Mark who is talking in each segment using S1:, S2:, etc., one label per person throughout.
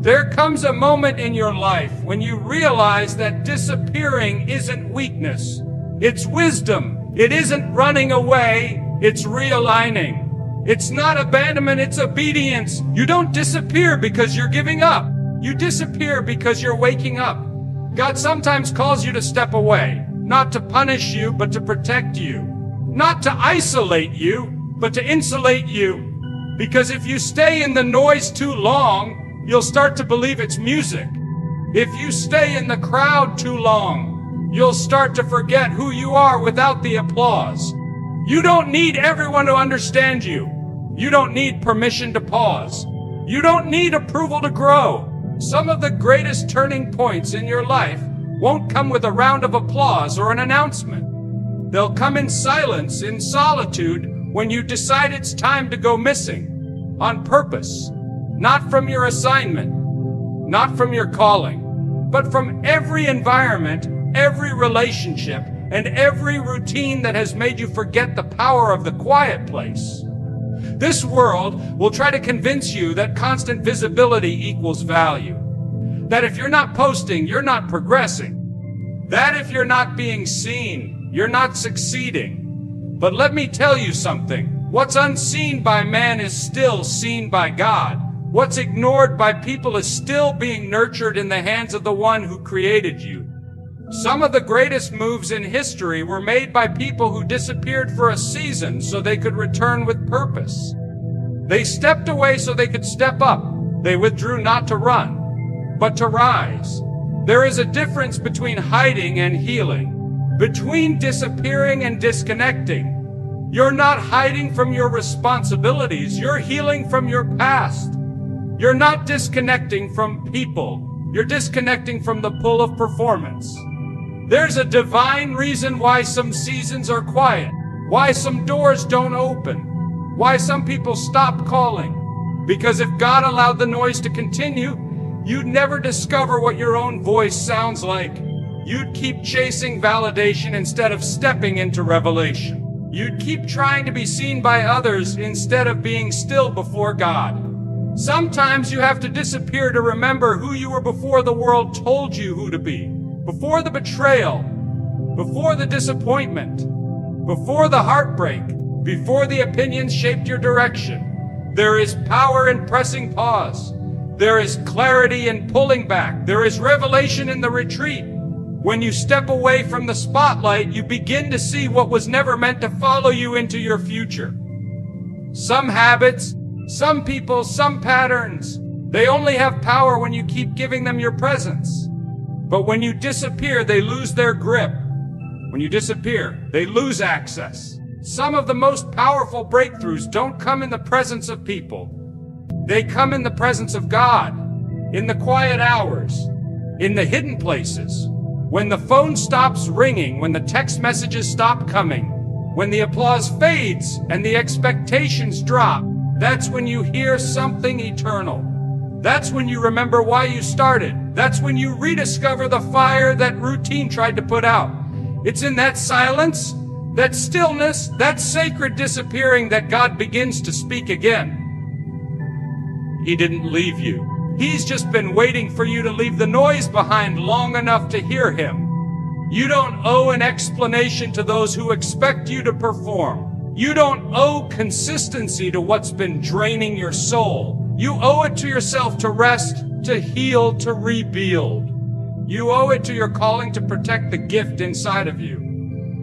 S1: There comes a moment in your life when you realize that disappearing isn't weakness. It's wisdom. It isn't running away. It's realigning. It's not abandonment, it's obedience. You don't disappear because you're giving up. You disappear because you're waking up. God sometimes calls you to step away, not to punish you, but to protect you. Not to isolate you, but to insulate you. Because if you stay in the noise too long, you'll start to believe it's music. If you stay in the crowd too long, you'll start to forget who you are without the applause. You don't need everyone to understand you. You don't need permission to pause. You don't need approval to grow. Some of the greatest turning points in your life won't come with a round of applause or an announcement. They'll come in silence, in solitude, when you decide it's time to go missing. On purpose. Not from your assignment. Not from your calling. But from every environment, every relationship, and every routine that has made you forget the power of the quiet place. This world will try to convince you that constant visibility equals value. That if you're not posting, you're not progressing. That if you're not being seen, you're not succeeding. But let me tell you something. What's unseen by man is still seen by God. What's ignored by people is still being nurtured in the hands of the one who created you. Some of the greatest moves in history were made by people who disappeared for a season so they could return with purpose. They stepped away so they could step up. They withdrew not to run, but to rise. There is a difference between hiding and healing, between disappearing and disconnecting. You're not hiding from your responsibilities. You're healing from your past. You're not disconnecting from people. You're disconnecting from the pull of performance. There's a divine reason why some seasons are quiet, why some doors don't open, why some people stop calling. Because if God allowed the noise to continue, you'd never discover what your own voice sounds like. You'd keep chasing validation instead of stepping into revelation. You'd keep trying to be seen by others instead of being still before God. Sometimes you have to disappear to remember who you were before the world told you who to be. Before the betrayal, before the disappointment, before the heartbreak, before the opinions shaped your direction. There is power in pressing pause. There is clarity in pulling back. There is revelation in the retreat. When you step away from the spotlight, you begin to see what was never meant to follow you into your future. Some habits, some people, some patterns, they only have power when you keep giving them your presence. But when you disappear, they lose their grip. When you disappear, they lose access. Some of the most powerful breakthroughs don't come in the presence of people. They come in the presence of God, in the quiet hours, in the hidden places. When the phone stops ringing, when the text messages stop coming, when the applause fades and the expectations drop, that's when you hear something eternal. That's when you remember why you started. That's when you rediscover the fire that routine tried to put out. It's in that silence, that stillness, that sacred disappearing that God begins to speak again. He didn't leave you. He's just been waiting for you to leave the noise behind long enough to hear him. You don't owe an explanation to those who expect you to perform. You don't owe consistency to what's been draining your soul. You owe it to yourself to rest, to heal, to rebuild. You owe it to your calling to protect the gift inside of you.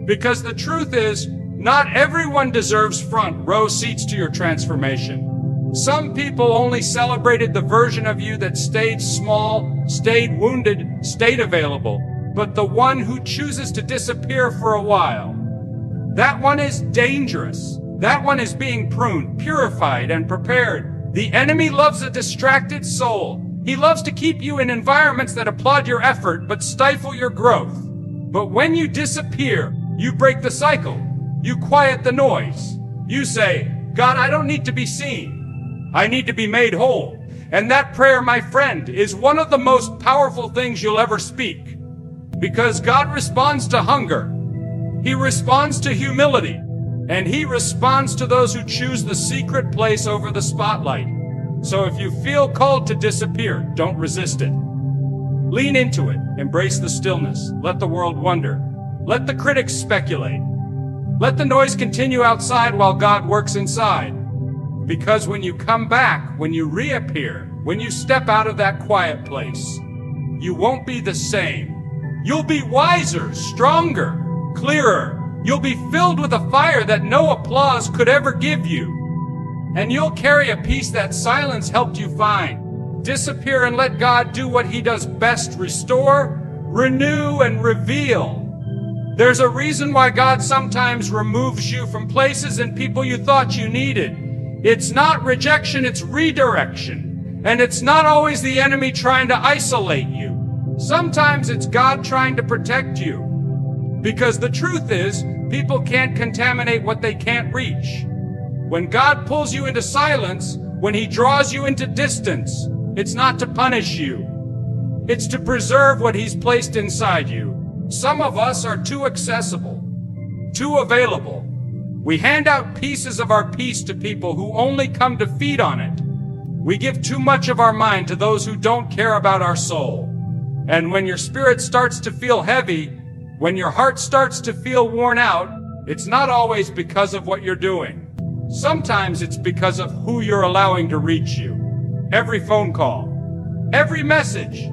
S1: Because the truth is, not everyone deserves front row seats to your transformation. Some people only celebrated the version of you that stayed small, stayed wounded, stayed available. But the one who chooses to disappear for a while, that one is dangerous. That one is being pruned, purified, and prepared. The enemy loves a distracted soul. He loves to keep you in environments that applaud your effort but stifle your growth. But when you disappear, you break the cycle. You quiet the noise. You say, God, I don't need to be seen. I need to be made whole. And that prayer, my friend, is one of the most powerful things you'll ever speak. Because God responds to hunger. He responds to humility. And he responds to those who choose the secret place over the spotlight. So if you feel called to disappear, don't resist it. Lean into it. Embrace the stillness. Let the world wonder. Let the critics speculate. Let the noise continue outside while God works inside. Because when you come back, when you reappear, when you step out of that quiet place, you won't be the same. You'll be wiser, stronger, clearer. You'll be filled with a fire that no applause could ever give you. And you'll carry a peace that silence helped you find. Disappear and let God do what He does best: restore, renew, and reveal. There's a reason why God sometimes removes you from places and people you thought you needed. It's not rejection, it's redirection. And it's not always the enemy trying to isolate you. Sometimes it's God trying to protect you. Because the truth is, people can't contaminate what they can't reach. When God pulls you into silence, when He draws you into distance, it's not to punish you. It's to preserve what He's placed inside you. Some of us are too accessible, too available. We hand out pieces of our peace to people who only come to feed on it. We give too much of our mind to those who don't care about our soul. And when your spirit starts to feel heavy, when your heart starts to feel worn out, it's not always because of what you're doing. Sometimes it's because of who you're allowing to reach you. Every phone call, every message,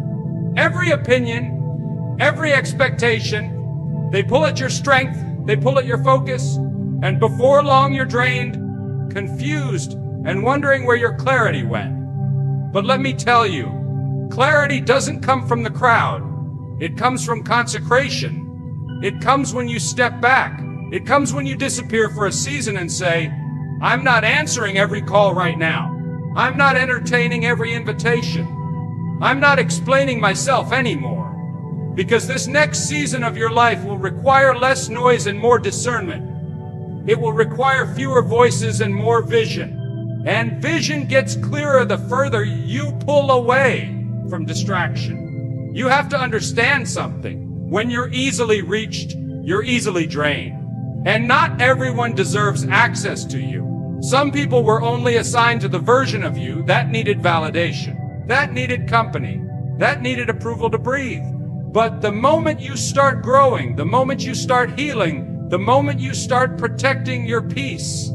S1: every opinion, every expectation, they pull at your strength, they pull at your focus, and before long you're drained, confused, and wondering where your clarity went. But let me tell you, clarity doesn't come from the crowd. It comes from consecration. It comes when you step back. It comes when you disappear for a season and say, I'm not answering every call right now. I'm not entertaining every invitation. I'm not explaining myself anymore. Because this next season of your life will require less noise and more discernment. It will require fewer voices and more vision. And vision gets clearer the further you pull away from distraction. You have to understand something. When you're easily reached, you're easily drained. And not everyone deserves access to you. Some people were only assigned to the version of you that needed validation, that needed company, that needed approval to breathe. But the moment you start growing, the moment you start healing, the moment you start protecting your peace,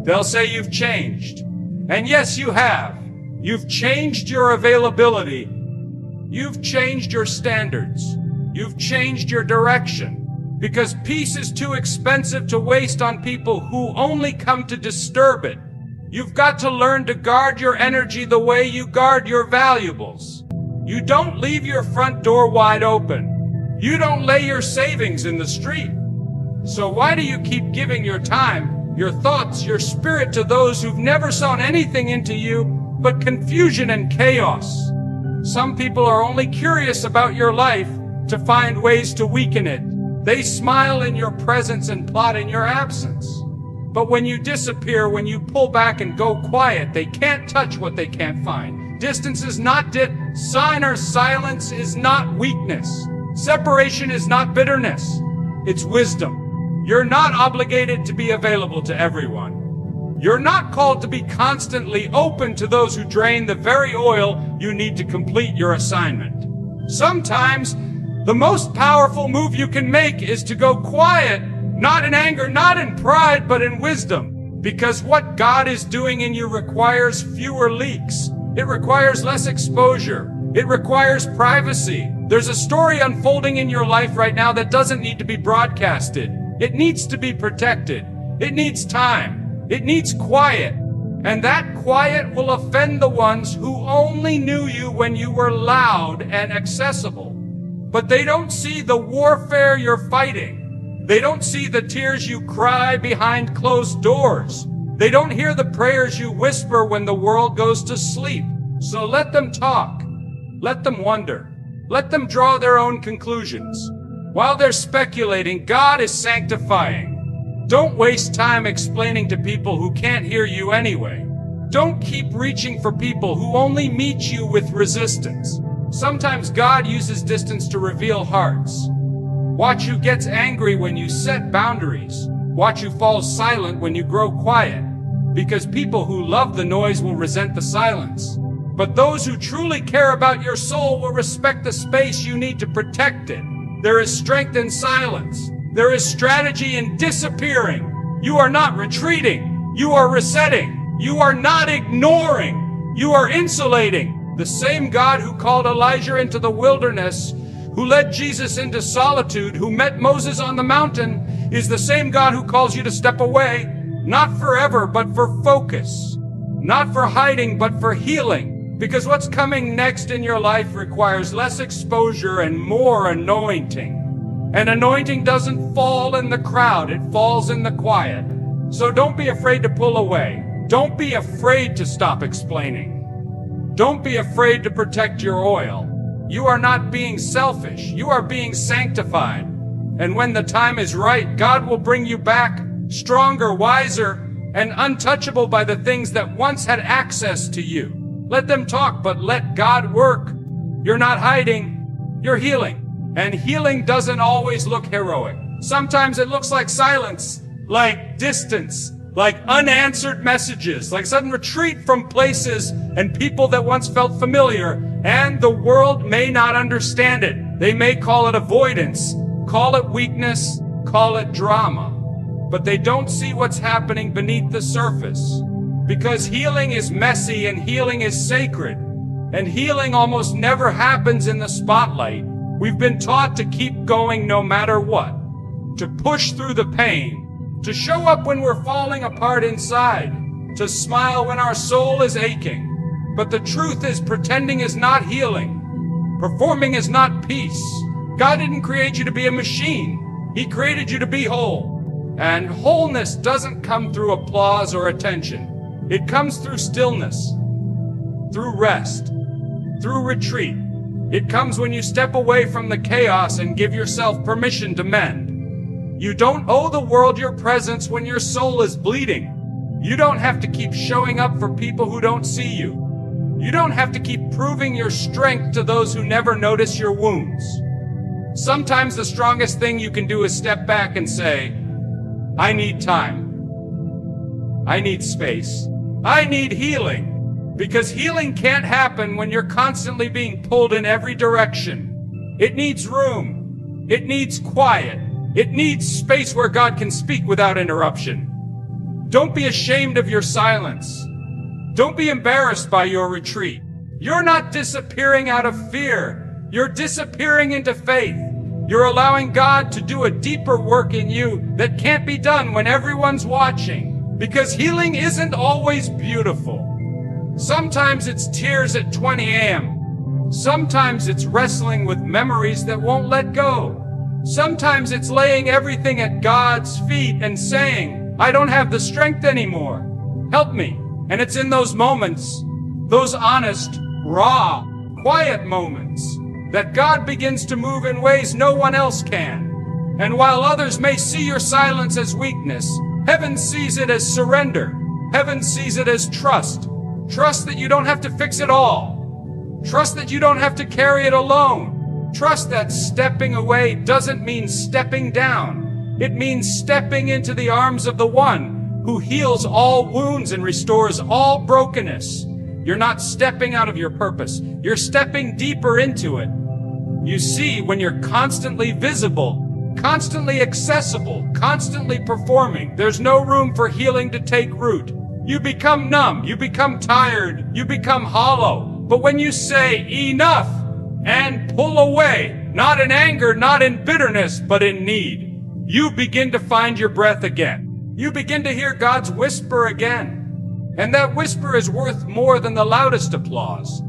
S1: they'll say you've changed. And yes, you have. You've changed your availability. You've changed your standards. You've changed your direction. Because peace is too expensive to waste on people who only come to disturb it. You've got to learn to guard your energy the way you guard your valuables. You don't leave your front door wide open. You don't lay your savings in the street. So why do you keep giving your time, your thoughts, your spirit to those who've never sown anything into you but confusion and chaos? Some people are only curious about your life to find ways to weaken it. They smile in your presence and plot in your absence. But when you disappear, when you pull back and go quiet, they can't touch what they can't find. Distance is not sign or silence is not weakness. Separation is not bitterness. It's wisdom. You're not obligated to be available to everyone. You're not called to be constantly open to those who drain the very oil you need to complete your assignment. Sometimes, the most powerful move you can make is to go quiet, not in anger, not in pride, but in wisdom. Because what God is doing in you requires fewer leaks. It requires less exposure. It requires privacy. There's a story unfolding in your life right now that doesn't need to be broadcasted. It needs to be protected. It needs time. It needs quiet. And that quiet will offend the ones who only knew you when you were loud and accessible. But they don't see the warfare you're fighting. They don't see the tears you cry behind closed doors. They don't hear the prayers you whisper when the world goes to sleep. So let them talk. Let them wonder. Let them draw their own conclusions. While they're speculating, God is sanctifying. Don't waste time explaining to people who can't hear you anyway. Don't keep reaching for people who only meet you with resistance. Sometimes God uses distance to reveal hearts. Watch who gets angry when you set boundaries. Watch who falls silent when you grow quiet. because people who love the noise will resent the silence. But those who truly care about your soul will respect the space you need to protect it. There is strength in silence. There is strategy in disappearing. You are not retreating. You are resetting. You are not ignoring. You are insulating. The same God who called Elijah into the wilderness, who led Jesus into solitude, who met Moses on the mountain, is the same God who calls you to step away, not forever, but for focus. Not for hiding, but for healing. Because what's coming next in your life requires less exposure and more anointing. And anointing doesn't fall in the crowd, it falls in the quiet. So don't be afraid to pull away. Don't be afraid to stop explaining. Don't be afraid to protect your oil. You are not being selfish, you are being sanctified. And when the time is right, God will bring you back stronger, wiser, and untouchable by the things that once had access to you. Let them talk, but let God work. You're not hiding, you're healing. And healing doesn't always look heroic. Sometimes it looks like silence, like distance, like unanswered messages, like sudden retreat from places and people that once felt familiar. And the world may not understand it. They may call it avoidance, call it weakness, call it drama. But they don't see what's happening beneath the surface. Because healing is messy and healing is sacred. And healing almost never happens in the spotlight. We've been taught to keep going no matter what. To push through the pain. To show up when we're falling apart inside. To smile when our soul is aching. But the truth is, pretending is not healing. Performing is not peace. God didn't create you to be a machine. He created you to be whole. And wholeness doesn't come through applause or attention. It comes through stillness, through rest, through retreat. It comes when you step away from the chaos and give yourself permission to mend. You don't owe the world your presence when your soul is bleeding. You don't have to keep showing up for people who don't see you. You don't have to keep proving your strength to those who never notice your wounds. Sometimes the strongest thing you can do is step back and say, I need time. I need space. I need healing. Because healing can't happen when you're constantly being pulled in every direction. It needs room. It needs quiet. It needs space where God can speak without interruption. Don't be ashamed of your silence. Don't be embarrassed by your retreat. You're not disappearing out of fear. You're disappearing into faith. You're allowing God to do a deeper work in you that can't be done when everyone's watching. Because healing isn't always beautiful. Sometimes it's tears at 20 a.m. Sometimes it's wrestling with memories that won't let go. Sometimes it's laying everything at God's feet and saying, I don't have the strength anymore. Help me. And it's in those moments, those honest, raw, quiet moments, that God begins to move in ways no one else can. And while others may see your silence as weakness, heaven sees it as surrender. Heaven sees it as trust. Trust that you don't have to fix it all. Trust that you don't have to carry it alone. Trust that stepping away doesn't mean stepping down. It means stepping into the arms of the one who heals all wounds and restores all brokenness. You're not stepping out of your purpose. You're stepping deeper into it. You see, when you're constantly visible, constantly accessible, constantly performing, there's no room for healing to take root. You become numb, you become tired, you become hollow. But when you say enough and pull away, not in anger, not in bitterness, but in need, you begin to find your breath again. You begin to hear God's whisper again. And that whisper is worth more than the loudest applause.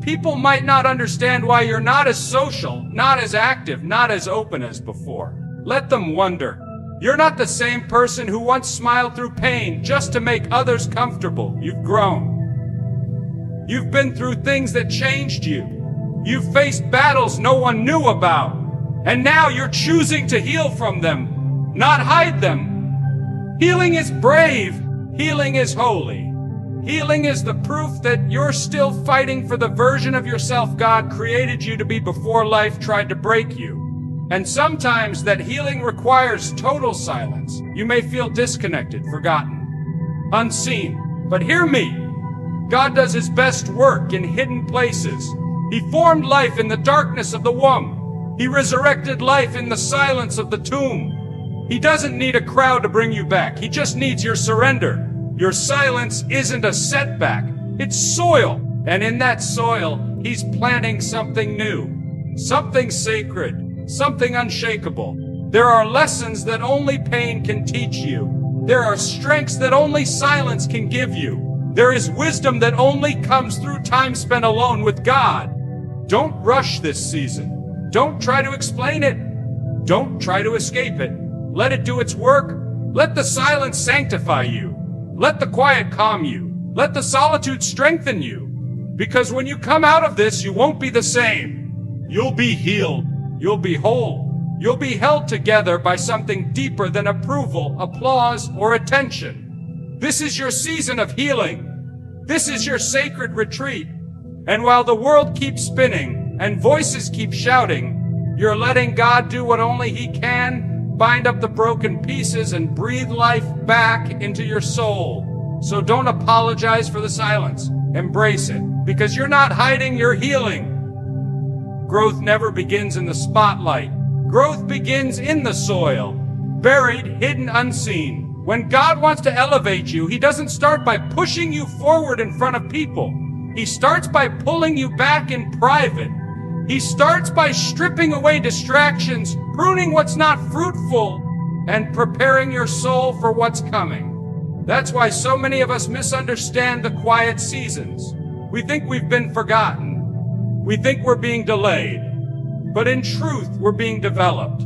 S1: People might not understand why you're not as social, not as active, not as open as before. Let them wonder. You're not the same person who once smiled through pain just to make others comfortable. You've grown. You've been through things that changed you. You've faced battles no one knew about. And now you're choosing to heal from them, not hide them. Healing is brave. Healing is holy. Healing is the proof that you're still fighting for the version of yourself God created you to be before life tried to break you. And sometimes that healing requires total silence. You may feel disconnected, forgotten. unseen. But hear me, God does his best work in hidden places. He formed life in the darkness of the womb. He resurrected life in the silence of the tomb. He doesn't need a crowd to bring you back. He just needs your surrender. Your silence isn't a setback. It's soil. And in that soil, he's planting something new, something sacred, something unshakable. There are lessons that only pain can teach you. There are strengths that only silence can give you. There is wisdom that only comes through time spent alone with God. Don't rush this season. Don't try to explain it. Don't try to escape it. Let it do its work. Let the silence sanctify you. Let the quiet calm you. Let the solitude strengthen you. Because when you come out of this, you won't be the same. You'll be healed. You'll be whole. You'll be held together by something deeper than approval, applause, or attention. This is your season of healing. This is your sacred retreat. And while the world keeps spinning and voices keep shouting, you're letting God do what only he can, bind up the broken pieces and breathe life back into your soul. So don't apologize for the silence. Embrace it, because you're not hiding, you're healing. Growth never begins in the spotlight. Growth begins in the soil, buried, hidden, unseen. When God wants to elevate you, he doesn't start by pushing you forward in front of people. He starts by pulling you back in private. He starts by stripping away distractions, pruning what's not fruitful, and preparing your soul for what's coming. That's why so many of us misunderstand the quiet seasons. We think we've been forgotten. We think we're being delayed. But in truth, we're being developed.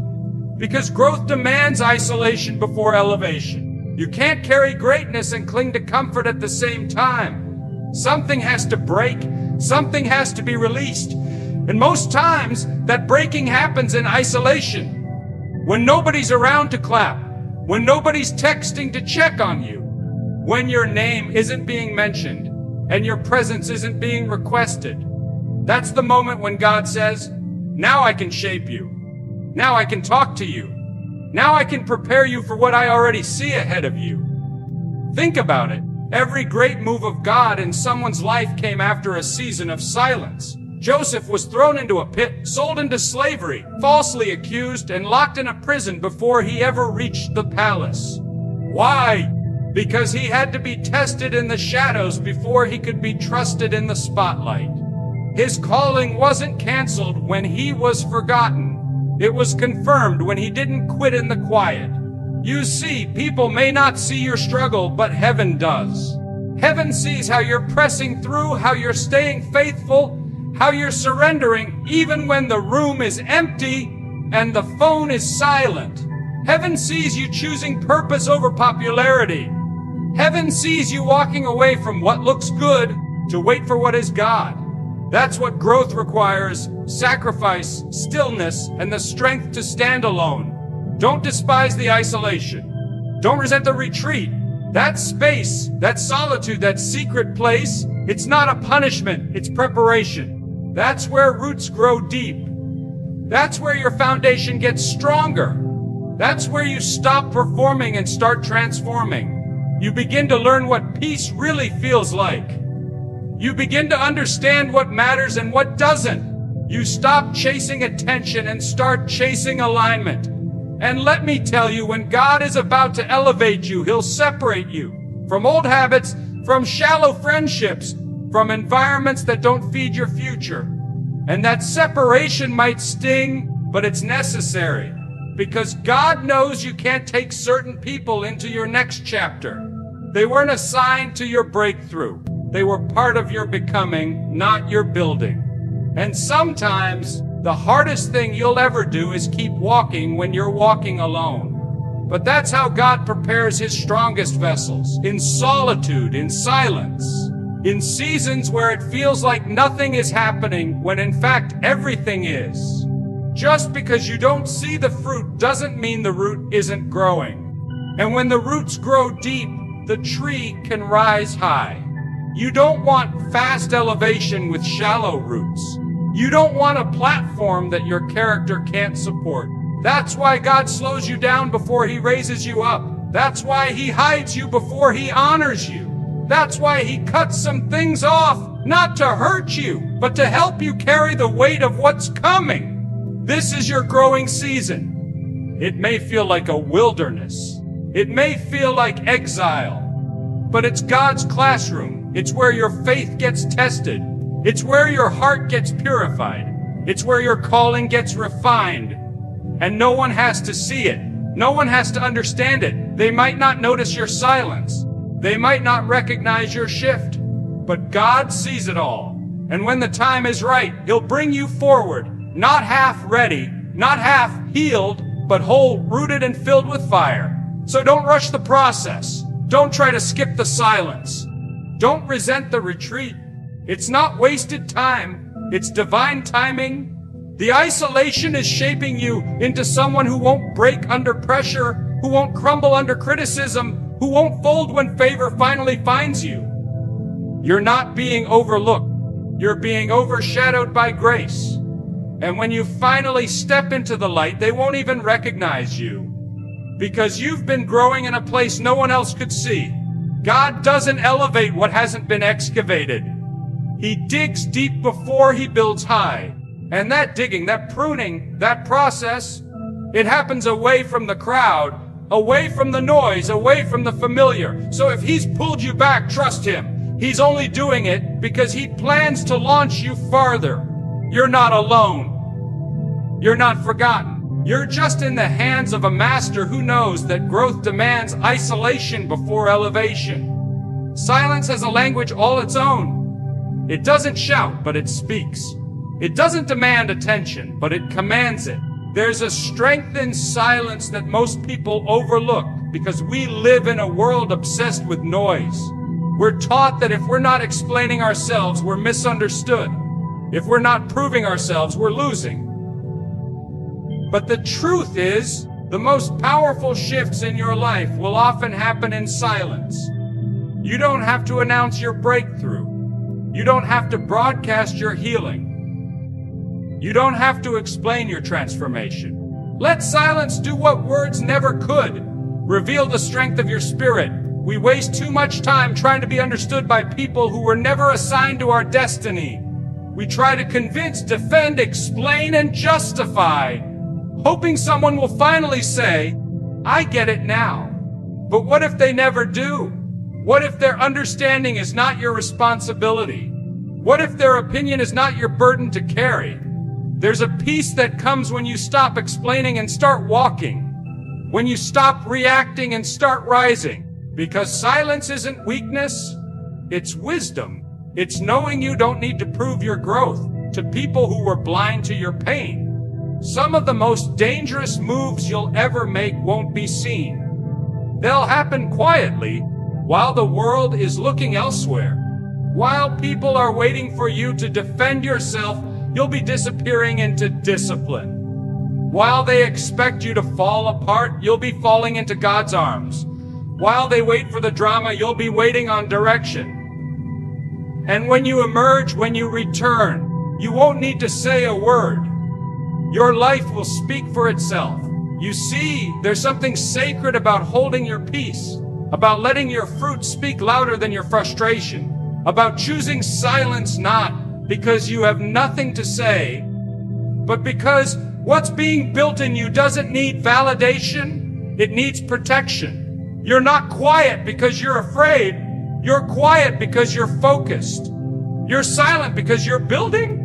S1: Because growth demands isolation before elevation. You can't carry greatness and cling to comfort at the same time. Something has to break. Something has to be released. And most times, that breaking happens in isolation. When nobody's around to clap. When nobody's texting to check on you. When your name isn't being mentioned and your presence isn't being requested. That's the moment when God says, now I can shape you. Now I can talk to you. Now I can prepare you for what I already see ahead of you. Think about it. Every great move of God in someone's life came after a season of silence. Joseph was thrown into a pit, sold into slavery, falsely accused, and locked in a prison before he ever reached the palace. Why? Because he had to be tested in the shadows before he could be trusted in the spotlight. His calling wasn't canceled when he was forgotten. It was confirmed when he didn't quit in the quiet. You see, people may not see your struggle, but heaven does. Heaven sees how you're pressing through, how you're staying faithful, how you're surrendering even when the room is empty and the phone is silent. Heaven sees you choosing purpose over popularity. Heaven sees you walking away from what looks good to wait for what is God. That's what growth requires: sacrifice, stillness, and the strength to stand alone. Don't despise the isolation. Don't resent the retreat. That space, that solitude, that secret place, it's not a punishment, it's preparation. That's where roots grow deep. That's where your foundation gets stronger. That's where you stop performing and start transforming. You begin to learn what peace really feels like. You begin to understand what matters and what doesn't. You stop chasing attention and start chasing alignment. And let me tell you, when God is about to elevate you, he'll separate you from old habits, from shallow friendships, from environments that don't feed your future. And that separation might sting, but it's necessary. Because God knows you can't take certain people into your next chapter. They weren't assigned to your breakthrough. They were part of your becoming, not your building. And sometimes, the hardest thing you'll ever do is keep walking when you're walking alone. But that's how God prepares his strongest vessels, in solitude, in silence, in seasons where it feels like nothing is happening when in fact everything is. Just because you don't see the fruit doesn't mean the root isn't growing. And when the roots grow deep, the tree can rise high. You don't want fast elevation with shallow roots. You don't want a platform that your character can't support. That's why God slows you down before he raises you up. That's why he hides you before he honors you. That's why he cuts some things off, not to hurt you, but to help you carry the weight of what's coming. This is your growing season. It may feel like a wilderness. It may feel like exile, but it's God's classroom. It's where your faith gets tested. It's where your heart gets purified. It's where your calling gets refined. And no one has to see it. No one has to understand it. They might not notice your silence. They might not recognize your shift. But God sees it all. And when the time is right, He'll bring you forward, not half ready, not half healed, but whole, rooted and filled with fire. So don't rush the process. Don't try to skip the silence. Don't resent the retreat. It's not wasted time. It's divine timing. The isolation is shaping you into someone who won't break under pressure, who won't crumble under criticism, who won't fold when favor finally finds you. You're not being overlooked. You're being overshadowed by grace. And when you finally step into the light, they won't even recognize you, because you've been growing in a place no one else could see. God doesn't elevate what hasn't been excavated. He digs deep before He builds high. And that digging, that pruning, that process, it happens away from the crowd, away from the noise, away from the familiar. So if He's pulled you back, trust Him. He's only doing it because He plans to launch you farther. You're not alone. You're not forgotten. You're just in the hands of a master who knows that growth demands isolation before elevation. Silence has a language all its own. It doesn't shout, but it speaks. It doesn't demand attention, but it commands it. There's a strength in silence that most people overlook because we live in a world obsessed with noise. We're taught that if we're not explaining ourselves, we're misunderstood. If we're not proving ourselves, we're losing. But the truth is, the most powerful shifts in your life will often happen in silence. You don't have to announce your breakthrough. You don't have to broadcast your healing. You don't have to explain your transformation. Let silence do what words never could. Reveal the strength of your spirit. We waste too much time trying to be understood by people who were never assigned to our destiny. We try to convince, defend, explain, and justify, hoping someone will finally say, I get it now. But what if they never do? What if their understanding is not your responsibility? What if their opinion is not your burden to carry? There's a peace that comes when you stop explaining and start walking. When you stop reacting and start rising. Because silence isn't weakness, it's wisdom. It's knowing you don't need to prove your growth to people who were blind to your pain. Some of the most dangerous moves you'll ever make won't be seen. They'll happen quietly while the world is looking elsewhere. While people are waiting for you to defend yourself, you'll be disappearing into discipline. While they expect you to fall apart, you'll be falling into God's arms. While they wait for the drama, you'll be waiting on direction. And when you emerge, when you return, you won't need to say a word. Your life will speak for itself. You see, there's something sacred about holding your peace, about letting your fruit speak louder than your frustration, about choosing silence not because you have nothing to say, but because what's being built in you doesn't need validation, it needs protection. You're not quiet because you're afraid. You're quiet because you're focused. You're silent because you're building.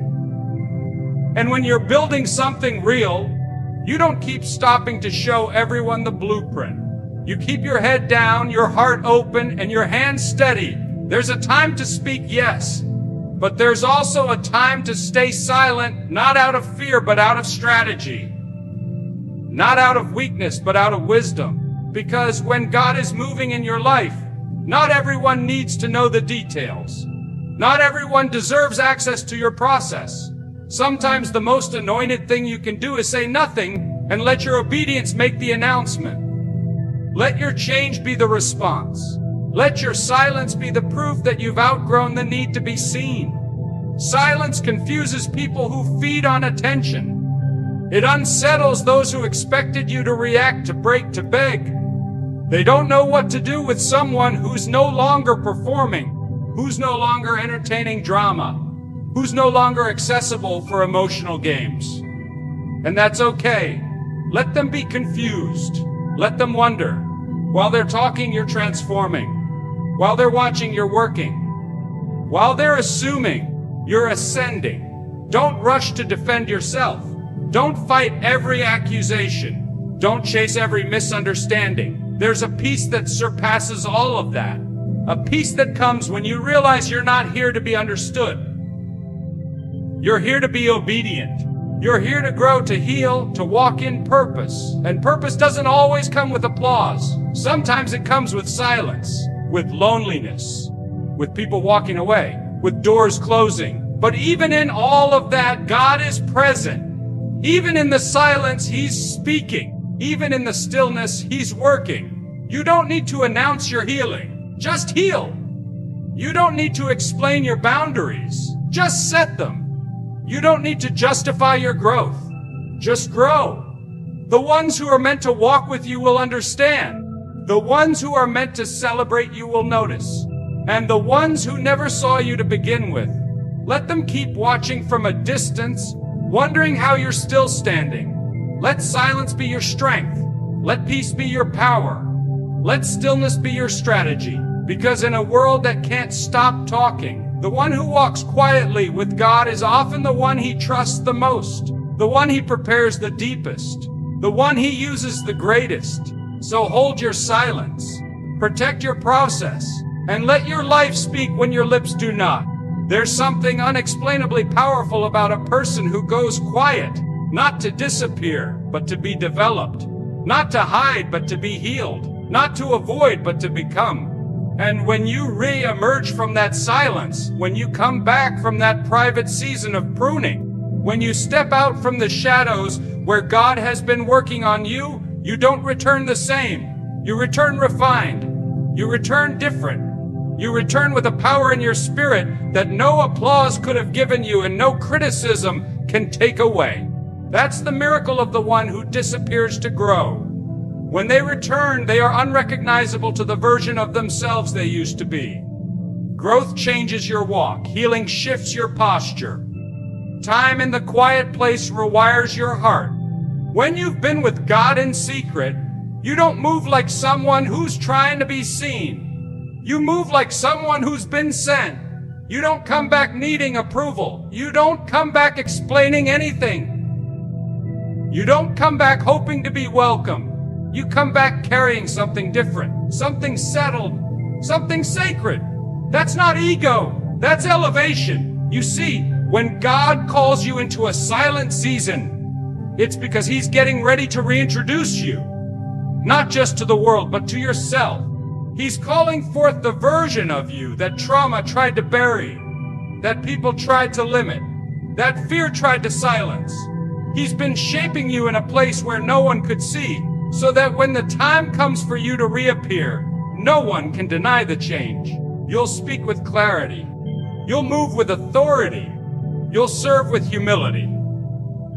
S1: And when you're building something real, you don't keep stopping to show everyone the blueprint. You keep your head down, your heart open, and your hands steady. There's a time to speak, yes, but there's also a time to stay silent, not out of fear, but out of strategy. Not out of weakness, but out of wisdom. Because when God is moving in your life, not everyone needs to know the details. Not everyone deserves access to your process. Sometimes the most anointed thing you can do is say nothing and let your obedience make the announcement. Let your change be the response. Let your silence be the proof that you've outgrown the need to be seen. Silence confuses people who feed on attention. It unsettles those who expected you to react, to break, to beg. They don't know what to do with someone who's no longer performing, who's no longer entertaining drama, who's no longer accessible for emotional games. And that's okay. Let them be confused. Let them wonder. While they're talking, you're transforming. While they're watching, you're working. While they're assuming, you're ascending. Don't rush to defend yourself. Don't fight every accusation. Don't chase every misunderstanding. There's a peace that surpasses all of that. A peace that comes when you realize you're not here to be understood. You're here to be obedient. You're here to grow, to heal, to walk in purpose. And purpose doesn't always come with applause. Sometimes it comes with silence, with loneliness, with people walking away, with doors closing. But even in all of that, God is present. Even in the silence, He's speaking. Even in the stillness, He's working. You don't need to announce your healing. Just heal. You don't need to explain your boundaries. Just set them. You don't need to justify your growth. Just grow. The ones who are meant to walk with you will understand. The ones who are meant to celebrate you will notice. And the ones who never saw you to begin with, let them keep watching from a distance, wondering how you're still standing. Let silence be your strength. Let peace be your power. Let stillness be your strategy. Because in a world that can't stop talking, the one who walks quietly with God is often the one He trusts the most, the one He prepares the deepest, the one He uses the greatest. So hold your silence, protect your process, and let your life speak when your lips do not. There's something unexplainably powerful about a person who goes quiet, not to disappear, but to be developed, not to hide, but to be healed, not to avoid, but to become. And when you re-emerge from that silence, when you come back from that private season of pruning, when you step out from the shadows where God has been working on you, you don't return the same. You return refined. You return different. You return with a power in your spirit that no applause could have given you and no criticism can take away. That's the miracle of the one who disappears to grow. When they return, they are unrecognizable to the version of themselves they used to be. Growth changes your walk. Healing shifts your posture. Time in the quiet place rewires your heart. When you've been with God in secret, you don't move like someone who's trying to be seen. You move like someone who's been sent. You don't come back needing approval. You don't come back explaining anything. You don't come back hoping to be welcome. You come back carrying something different, something settled, something sacred. That's not ego, that's elevation. You see, when God calls you into a silent season, it's because He's getting ready to reintroduce you, not just to the world, but to yourself. He's calling forth the version of you that trauma tried to bury, that people tried to limit, that fear tried to silence. He's been shaping you in a place where no one could see, so that when the time comes for you to reappear, no one can deny the change. You'll speak with clarity. You'll move with authority. You'll serve with humility.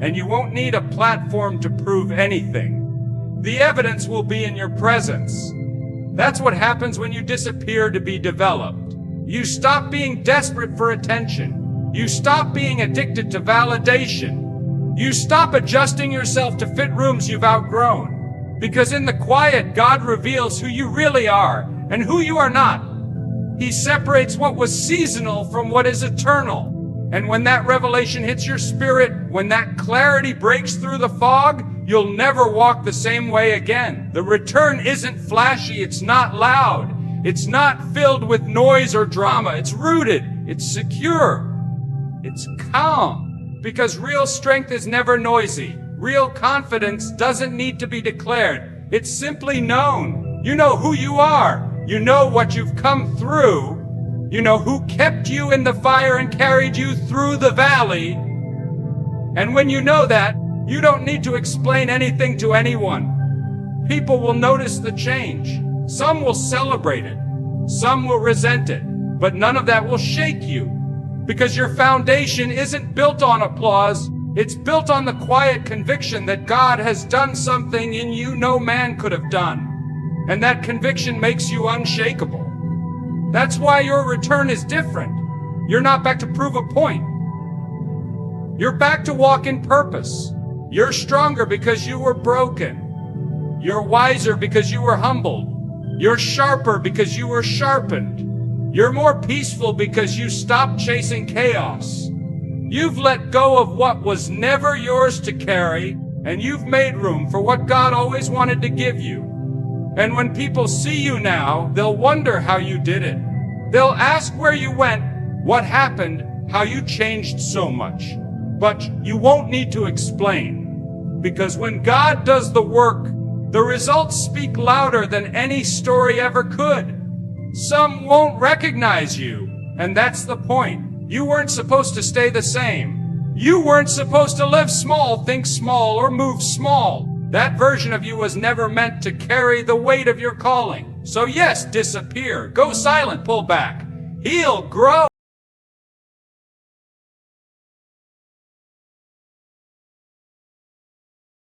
S1: And you won't need a platform to prove anything. The evidence will be in your presence. That's what happens when you disappear to be developed. You stop being desperate for attention. You stop being addicted to validation. You stop adjusting yourself to fit rooms you've outgrown. Because in the quiet, God reveals who you really are and who you are not. He separates what was seasonal from what is eternal. And when that revelation hits your spirit, when that clarity breaks through the fog, you'll never walk the same way again. The return isn't flashy, it's not loud, it's not filled with noise or drama. It's rooted, it's secure, it's calm. Because real strength is never noisy. Real confidence doesn't need to be declared. It's simply known. You know who you are. You know what you've come through. You know who kept you in the fire and carried you through the valley. And when you know that, you don't need to explain anything to anyone. People will notice the change. Some will celebrate it. Some will resent it. But none of that will shake you. Because your foundation isn't built on applause. It's built on the quiet conviction that God has done something in you no man could have done. And that conviction makes you unshakable. That's why your return is different. You're not back to prove a point. You're back to walk in purpose. You're stronger because you were broken. You're wiser because you were humbled. You're sharper because you were sharpened. You're more peaceful because you stopped chasing chaos. You've let go of what was never yours to carry, and you've made room for what God always wanted to give you. And when people see you now, they'll wonder how you did it. They'll ask where you went, what happened, how you changed so much. But you won't need to explain, because when God does the work, the results speak louder than any story ever could. Some won't recognize you, and that's the point. You weren't supposed to stay the same. You weren't supposed to live small, think small, or move small. That version of you was never meant to carry the weight of your calling. So yes, disappear, go silent, pull back, heal, grow.